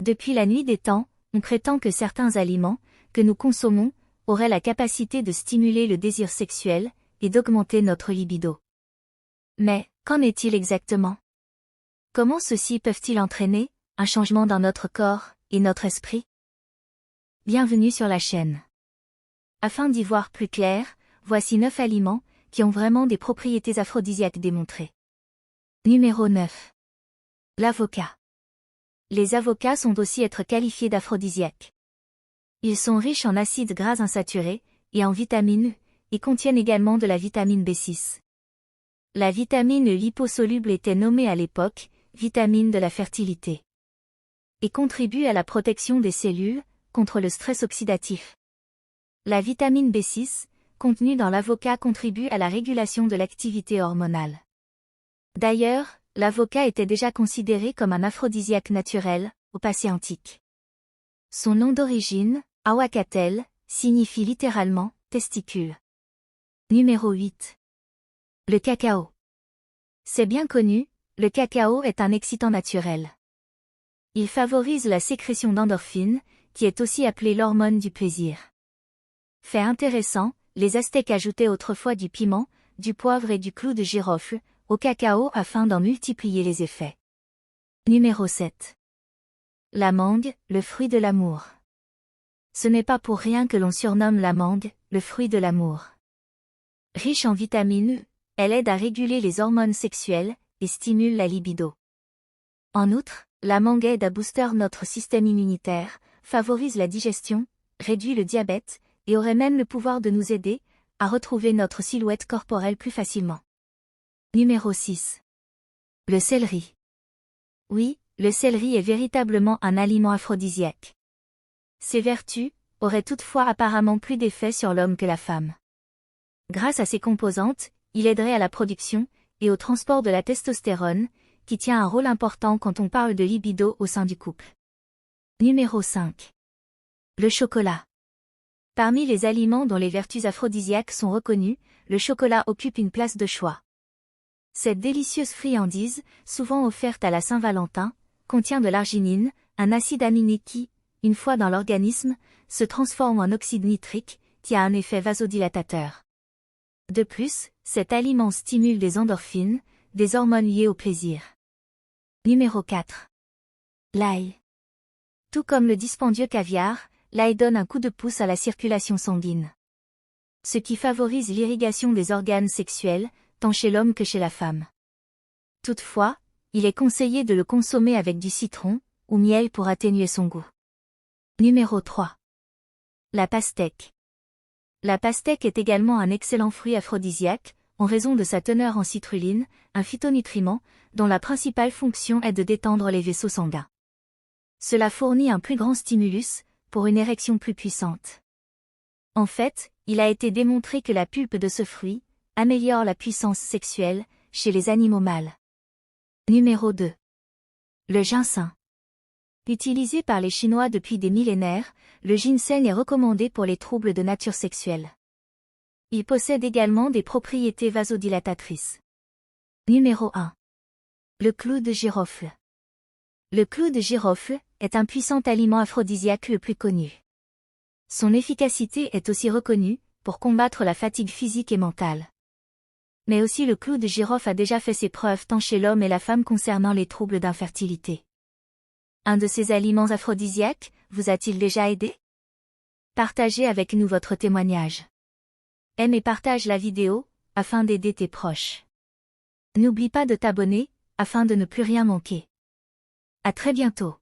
Depuis la nuit des temps, on prétend que certains aliments, que nous consommons, auraient la capacité de stimuler le désir sexuel, et d'augmenter notre libido. Mais, qu'en est-il exactement? Comment ceux-ci peuvent-ils entraîner un changement dans notre corps et notre esprit? Bienvenue sur la chaîne. Afin d'y voir plus clair, voici 9 aliments qui ont vraiment des propriétés aphrodisiaques démontrées. Numéro 9. L'avocat. Les avocats sont aussi être qualifiés d'aphrodisiaques. Ils sont riches en acides gras insaturés et en vitamine E, et contiennent également de la vitamine B6. La vitamine E liposoluble était nommée à l'époque vitamine de la fertilité et contribue à la protection des cellules contre le stress oxydatif. La vitamine B6, contenue dans l'avocat, contribue à la régulation de l'activité hormonale. D'ailleurs, l'avocat était déjà considéré comme un aphrodisiaque naturel au passé antique. Son nom d'origine, Ahuacatel, signifie littéralement testicule. Numéro 8. Le cacao. C'est bien connu, le cacao est un excitant naturel. Il favorise la sécrétion d'endorphines, qui est aussi appelée l'hormone du plaisir. Fait intéressant, les Aztèques ajoutaient autrefois du piment, du poivre et du clou de girofle au cacao afin d'en multiplier les effets. Numéro 7. La mangue, le fruit de l'amour. Ce n'est pas pour rien que l'on surnomme la mangue, le fruit de l'amour. Riche en vitamine E, elle aide à réguler les hormones sexuelles et stimule la libido. En outre, la mangue aide à booster notre système immunitaire, favorise la digestion, réduit le diabète, et aurait même le pouvoir de nous aider à retrouver notre silhouette corporelle plus facilement. Numéro 6. Le céleri. Oui, le céleri est véritablement un aliment aphrodisiaque. Ses vertus auraient toutefois apparemment plus d'effet sur l'homme que la femme. Grâce à ses composantes, il aiderait à la production et au transport de la testostérone, qui tient un rôle important quand on parle de libido au sein du couple. Numéro 5. Le chocolat. Parmi les aliments dont les vertus aphrodisiaques sont reconnues, le chocolat occupe une place de choix. Cette délicieuse friandise, souvent offerte à la Saint-Valentin, contient de l'arginine, un acide aminique qui, une fois dans l'organisme, se transforme en oxyde nitrique, qui a un effet vasodilatateur. De plus, cet aliment stimule des endorphines, des hormones liées au plaisir. Numéro 4. L'ail. Tout comme le dispendieux caviar, l'ail donne un coup de pouce à la circulation sanguine. Ce qui favorise l'irrigation des organes sexuels, tant chez l'homme que chez la femme. Toutefois, il est conseillé de le consommer avec du citron ou miel pour atténuer son goût. Numéro 3. La pastèque. La pastèque est également un excellent fruit aphrodisiaque, en raison de sa teneur en citrulline, un phytonutriment, dont la principale fonction est de détendre les vaisseaux sanguins. Cela fournit un plus grand stimulus, pour une érection plus puissante. En fait, il a été démontré que la pulpe de ce fruit améliore la puissance sexuelle chez les animaux mâles. Numéro 2. Le ginseng. Utilisé par les Chinois depuis des millénaires, le ginseng est recommandé pour les troubles de nature sexuelle. Il possède également des propriétés vasodilatatrices. Numéro 1. Le clou de girofle. Le clou de girofle est un puissant aliment aphrodisiaque le plus connu. Son efficacité est aussi reconnue pour combattre la fatigue physique et mentale. Mais aussi le clou de girofle a déjà fait ses preuves tant chez l'homme et la femme concernant les troubles d'infertilité. Un de ces aliments aphrodisiaques vous a-t-il déjà aidé? Partagez avec nous votre témoignage. Aime et partage la vidéo, afin d'aider tes proches. N'oublie pas de t'abonner, afin de ne plus rien manquer. À très bientôt.